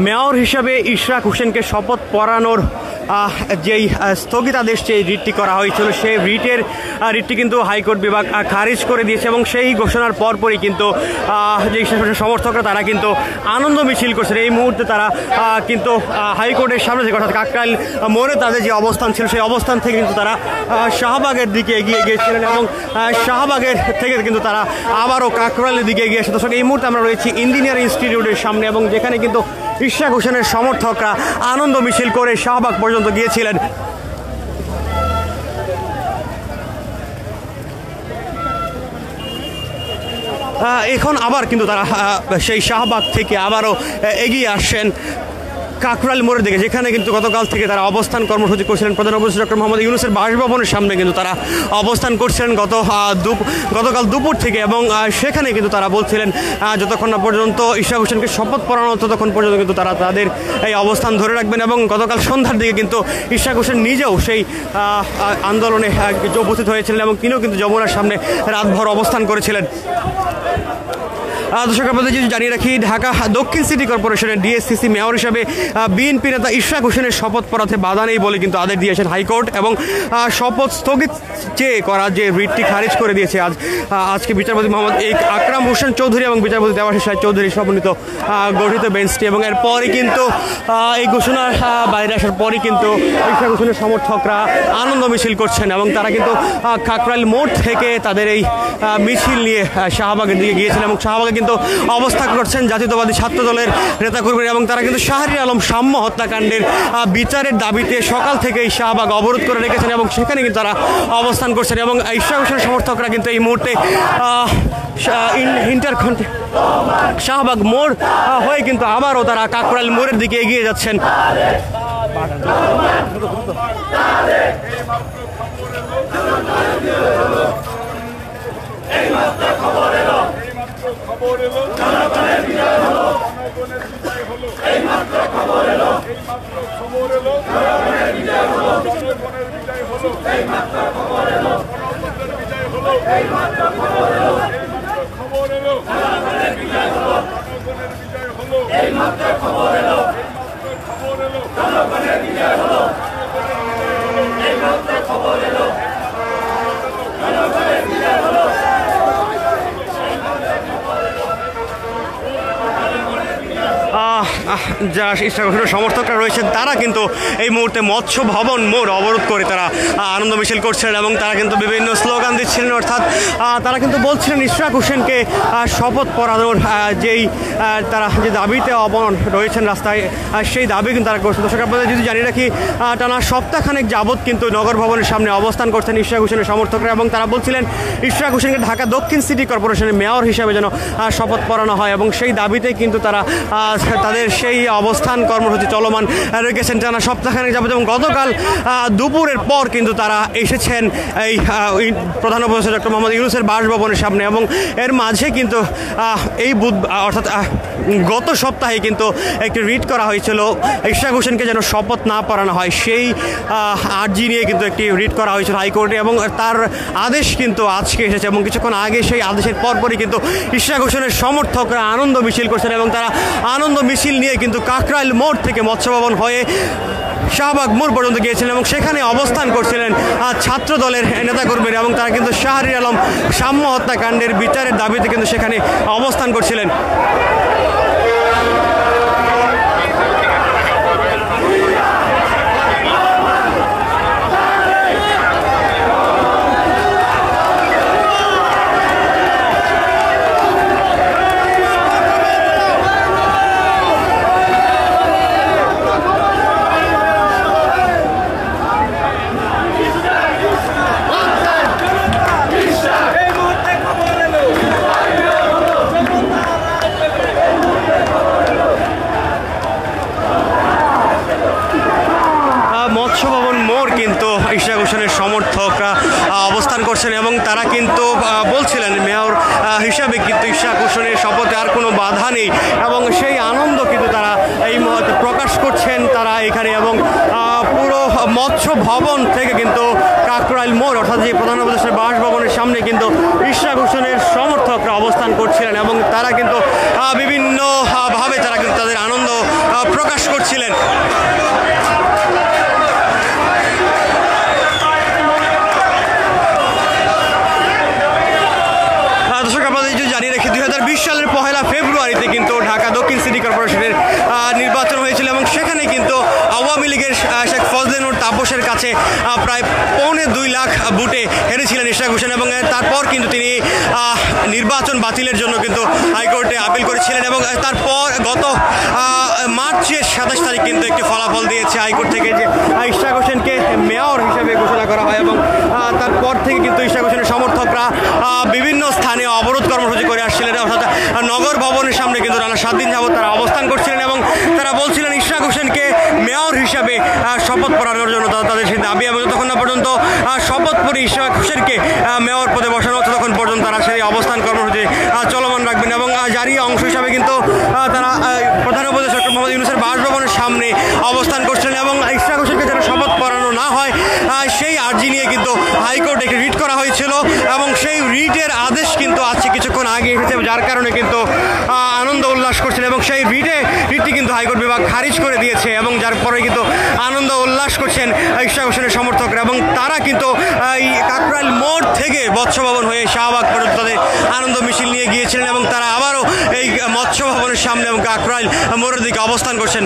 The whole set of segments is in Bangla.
মেয়র হিসাবে ইশরাক হোসেনকে শপথ পড়ানোর যেই স্থগিতাদেশ যে রিটটি করা হয়েছিল সেই রিটটি কিন্তু হাইকোর্ট বিভাগ খারিজ করে দিয়েছে এবং সেই ঘোষণার পরপরই কিন্তু যে ইশরাক হোসেনের সমর্থকরা তারা কিন্তু আনন্দ মিছিল করছেন। এই মুহূর্তে তারা কিন্তু হাইকোর্টের সামনে থেকে অর্থাৎ কাকরাইল মোড়ে তাদের যে অবস্থান ছিল সেই অবস্থান থেকে কিন্তু তারা শাহবাগের দিকে এগিয়ে গিয়েছিলেন এবং শাহবাগের থেকে কিন্তু তারা আবারও কাকরাইলের দিকে এগিয়ে আসে। দর্শক, এই মুহূর্তে আমরা রয়েছি ইঞ্জিনিয়ারিং ইনস্টিটিউটের সামনে এবং যেখানে কিন্তু ইশরাক হোসেনের সমর্থকরা আনন্দ মিছিল করে শাহবাগ পর্যন্ত গিয়েছিলেন। এখন আবার কিন্তু তারা সেই শাহবাগ থেকে আবারও এগিয়ে আসছেন কাকরাইল মোড়ের দিকে, যেখানে কিন্তু গতকাল থেকে তারা অবস্থান কর্মসূচি করছিলেন। প্রধান উপদেষ্টা ডক্টর মোহাম্মদ ইউনূসের বাসভবনের সামনে কিন্তু তারা অবস্থান করছিলেন গতকাল দুপুর থেকে এবং সেখানে কিন্তু তারা বলছিলেন যতক্ষণ না পর্যন্ত ইশরাক হোসেনকে শপথ পড়ানো ততক্ষণ পর্যন্ত কিন্তু তারা তাদের এই অবস্থান ধরে রাখবেন। এবং গতকাল সন্ধ্যার দিকে কিন্তু ইশরাক হোসেন নিজেও সেই আন্দোলনে উপস্থিত হয়েছিলেন এবং তিনিও কিন্তু যমুনার সামনে রাতভর অবস্থান করেছিলেন। দর্শক, আপনাদের যদি জানিয়ে রাখি, ঢাকা দক্ষিণ সিটি কর্পোরেশনের ডিএসসিসি মেয়র হিসাবে বিএনপি নেতা ইশরাক হোসেনের শপথ পড়াতে বাধা নেই বলে কিন্তু আদেশ দিয়েছেন হাইকোর্ট এবং শপথ স্থগিত চেয়ে করা যে রিটটি খারিজ করে দিয়েছে আজকে বিচারপতি মোহাম্মদ আকরাম হোসেন চৌধুরী এবং বিচারপতি দেবাশিস রায় চৌধুরী সমন্বিত গঠিত বেঞ্চটি। এবং এরপরই কিন্তু এই ঘোষণার বাইরে আসার পরই কিন্তু ইশরাক হোসেনের সমর্থকরা আনন্দ মিছিল করছেন এবং তারা কিন্তু কাকরাইল মোড় থেকে তাদের এই মিছিল নিয়ে শাহবাগের দিকে গিয়েছিলেন এবং শাহবাগে কিন্তু অবস্থান করছেন জাতীয়তাবাদী ছাত্র দলের নেতাকর্মীরা এবং তারা কিন্তু শাহরিয়ার আলম সাম্য হত্যাকাণ্ডের বিচারের দাবিতে সকাল থেকেই শাহবাগ অবরোধ করে রেখেছেন এবং সেখানে কিন্তু তারা অবস্থান করছেন। এবং ইশরাক হোসেনের সমর্থকরা কিন্তু এই মুহূর্তে শাহবাগ মোড় হয়ে কিন্তু আবারও তারা কাকরাইল মোড়ের দিকে এগিয়ে যাচ্ছেন। খবর এলো জনগণের বিজয় হলো, জনগণের বিজয় হলো, এইমাত্র খবর এলো, এইমাত্র খবর এলো, জনগণের বিজয় হলো, জনগণের বিজয় হলো, এইমাত্র খবর এলো, গণতন্ত্রের বিজয় হলো, এইমাত্র খবর এলো, এইমাত্র খবর এলো, জনগণের বিজয় হলো, জনগণের বিজয় হলো, এইমাত্র খবর এলো, এইমাত্র খবর এলো, জনগণের বিজয় হলো, এইমাত্র খবর এলো, জনগণের বিজয় হলো। যারা ইশরাক হোসেনের সমর্থকরা রয়েছেন তারা কিন্তু এই মুহূর্তে মৎস্য ভবন মোড় অবরোধ করে তারা আনন্দ মিছিল করছিলেন এবং তারা কিন্তু বিভিন্ন স্লোগান দিচ্ছিলেন। অর্থাৎ তারা কিন্তু বলছিলেন ইশরাক হোসেনকে শপথ পড়ানোর যেই তারা যে দাবিতে অবনন রয়েছেন রাস্তায় সেই দাবি কিন্তু তারা করছেন। দর্শক, আপনাদের যদি জানিয়ে রাখি, টানা সপ্তাহখানেক যাবৎ কিন্তু নগর ভবনের সামনে অবস্থান করছেন ইশরাক হোসেনের সমর্থকরা এবং তারা বলছিলেন ইশরাক হোসেনকে ঢাকা দক্ষিণ সিটি কর্পোরেশনের মেয়র হিসাবে যেন শপথ পড়ানো হয় এবং সেই দাবিতে কিন্তু তারা তাদের সেই অবস্থান কর্মসূচি চলমান রেখেছেন টানা সপ্তাহখানেক যাবত। এবং গতকাল দুপুরের পর কিন্তু তারা এসেছেন এই প্রধান উপদেষ্টা ডক্টর মোহাম্মদ ইউনূসের বাসভবনের সামনে এবং এর মাঝে কিন্তু এই অর্থাৎ গত সপ্তাহে কিন্তু একটি রিট করা হয়েছিল ইশরাক হোসেনকে যেন শপথ না পড়ানো হয়, সেই আর্জি নিয়ে কিন্তু একটি রিট করা হয়েছিল হাইকোর্টে এবং তার আদেশ কিন্তু আজকে এসেছে এবং কিছুক্ষণ আগে সেই আদেশের পরপরই কিন্তু ইশরাক হোসেনের সমর্থকরা আনন্দ মিছিল করছেন এবং তারা আনন্দ মিছিল নিয়ে কিন্তু কাকরাইল মোড় থেকে মৎস্য ভবন হয়ে শাহবাগ মোড় পর্যন্ত গিয়েছিলেন এবং সেখানে অবস্থান করছিলেন ছাত্র দলের নেতাকর্মীরা এবং তারা কিন্তু শাহরিয়ার আলম সাম্য হত্যাকাণ্ডের বিচারের দাবিতে কিন্তু সেখানে অবস্থান করছিলেন। ইশরাক হোসেনের সমর্থকরা অবস্থান করছেন এবং তারা কিন্তু বলছিলেন মেয়র হিসাবে কিন্তু ইশরাক হোসেনের শপথে আর কোনো বাধা নেই এবং সেই আনন্দ কিন্তু তারা এই মুহূর্তে প্রকাশ করছেন তারা এখানে। এবং পুরো মৎস্য ভবন থেকে কিন্তু কাকরাইল মোড় অর্থাৎ যে প্রধান উপদেষ্টার বাসভবনের সামনে কিন্তু ইশরাক হোসেনের সমর্থকরা অবস্থান করছিলেন এবং তারা কিন্তু বিভিন্নভাবে তারা কিন্তু তাদের আনন্দ সেখানে কিন্তু আওয়ামী লীগের শেখ ফজলে তাপসের কাছে প্রায় 2.25 লাখ ভোটে হেরেছিলেন ইশরাক হোসেন এবং তারপর কিন্তু তিনি নির্বাচন বাতিলের জন্য কিন্তু হাইকোর্টে আপিল করেছিলেন এবং তারপর গত মার্চের 27 তারিখ কিন্তু একটি ফলাফল দিয়েছে হাইকোর্ট থেকে যে ইশরাক হোসেনকে মেয়র হিসেবে ঘোষণা করা হয় এবং তারপর থেকে কিন্তু ইশরাক হোসেনের সমর্থকরা বিভিন্ন স্থানে অবরোধ কর্মসূচি করে আসছিলেন, অর্থাৎ নগর ভবনের সামনে কিন্তু টানা 7 দিন যাবত তারা অবস্থান করছিলেন এবং তারা বলছিলেন ইশরাক হোসেনকে মেয়র হিসাবে শপথ পড়ানোর জন্য তাদের সেই দাবি এবং যতক্ষণ না পর্যন্ত শপথ পড়ে ইশরাক হোসেনকে মেয়র পদে বসানো হচ্ছে তখন পর্যন্ত তারা সেই অবস্থান কর্মসূচি চলমান রাখবেন এবং জারি অংশ হিসাবে কিন্তু তারা প্রধান উপদেষ্টা ডক্টর মোহাম্মদ ইউনূসের বাসভবনের সামনে অবস্থান করছিলেন এবং ইশরাক হোসেনকে যেন শপথ পড়ানো না হয় সেই আর্জি নিয়ে কিন্তু হাইকোর্টে একটি রিট করা হয়েছিল এবং সেই রিটের আদেশ কিন্তু আজকে কিছুক্ষণ আগে এসেছে, যার কারণে কিন্তু আনন্দ উল্লাস করছেন এবং সেই রিটটি কিন্তু হাইকোর্ট বিভাগ খারিজ করে দিয়েছে এবং যার পরে কিন্তু আনন্দ উল্লাস করছেন ইশরাক হোসেনের সমর্থকরা এবং তারা কিন্তু এই কাকরাইল মোড় থেকে মৎস্য ভবন হয়ে শাহবাগ পর্যন্ত তাদের আনন্দ মিছিল নিয়ে গিয়েছিলেন এবং তারা আবারও এই মৎস্য ভবনের সামনে এবং কাকরাইল মোড়ের দিকে অবস্থান করছেন।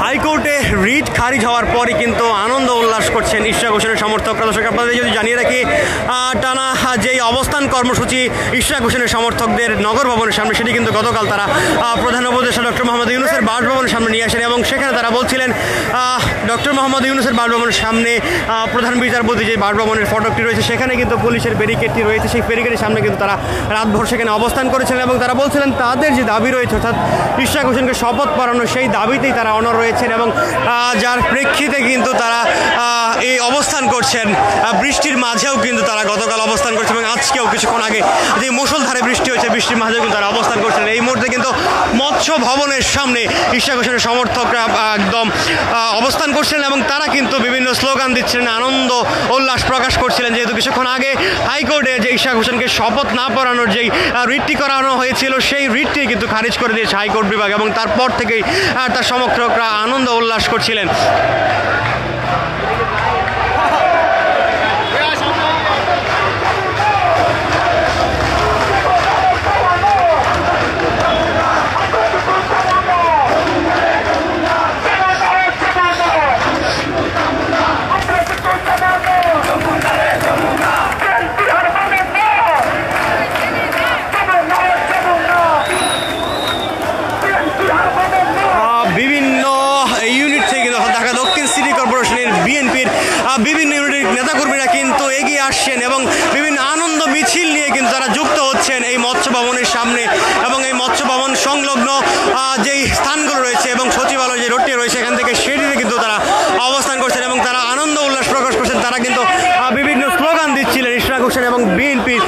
হাইকোর্টে রিট খারিজ হওয়ার পরই কিন্তু আনন্দ উল্লাস করছেন ইশরাক হোসেনের সমর্থকরা। দর্শক আপনাদের যদি জানিয়ে রাখি, টানা যেই অবস্থান কর্মসূচি ইশরাক হোসেনের সমর্থকদের নগর ভবনের সামনে সেটি কিন্তু গতকাল তারা প্রধান উপদেষ্টা ডক্টর মোহাম্মদ ইউনূসের বাসভবনের সামনে নিয়ে আসেন এবং সেখানে তারা বলছিলেন ডক্টর মোহাম্মদ ইউনূসের বাসভবনের সামনে প্রধান বিচারপতি যে বাসভবনের ফটকটি রয়েছে সেখানে কিন্তু পুলিশের ব্যারিকেডটি রয়েছে, সেই ব্যারিকেডের সামনে কিন্তু তারা রাতভর সেখানে অবস্থান করেছিলেন এবং তারা বলছিলেন তাদের যে দাবি রয়েছে অর্থাৎ ইশরাক হোসেনকে শপথ পড়ানো সেই দাবিতেই তারা অনড় রয়েছেন এবং যার প্রেক্ষিতে কিন্তু তারা এই অবস্থান করছেন। বৃষ্টির মাঝেও কিন্তু তারা গতকাল অবস্থান করছে এবং আজকেও কিছুক্ষণ আগে যে মুষলধারে বৃষ্টি হয়েছে বৃষ্টির মাঝেও কিন্তু তারা অবস্থান করছেন। এই মুহূর্তে কিন্তু মৎস্য ভবনের সামনে ইশরাক হোসেনের সমর্থকরা একদম অবস্থান করছিলেন এবং তারা কিন্তু বিভিন্ন স্লোগান দিচ্ছিলেন, আনন্দ উল্লাস প্রকাশ করছিলেন, যেহেতু কিছুক্ষণ আগে হাইকোর্টে যে ইশরাক হোসেনকে শপথ না পড়ানোর যেই রিটটি করানো হয়েছিল সেই রিটটি কিন্তু খারিজ করে দিয়েছে হাইকোর্ট বিভাগ এবং তারপর থেকেই তার সমর্থকরা আনন্দ উল্লাস করছিলেন। বিভিন্ন ইউনিটের নেতাকর্মীরা কিন্তু এগিয়ে আসছেন এবং বিভিন্ন আনন্দ মিছিল নিয়ে কিন্তু তারা যুক্ত হচ্ছেন এই মৎস্য ভবনের সামনে এবং এই মৎস্য ভবন সংলগ্ন যেই স্থানগুলো রয়েছে এবং সচিবালয় যে রোডটি রয়েছে এখান থেকে সেটিতে কিন্তু তারা অবস্থান করছেন এবং তারা আনন্দ উল্লাস প্রকাশ করছেন। তারা কিন্তু বিভিন্ন স্লোগান দিচ্ছিলেন ইশরাক হোসেন এবং বিএনপির।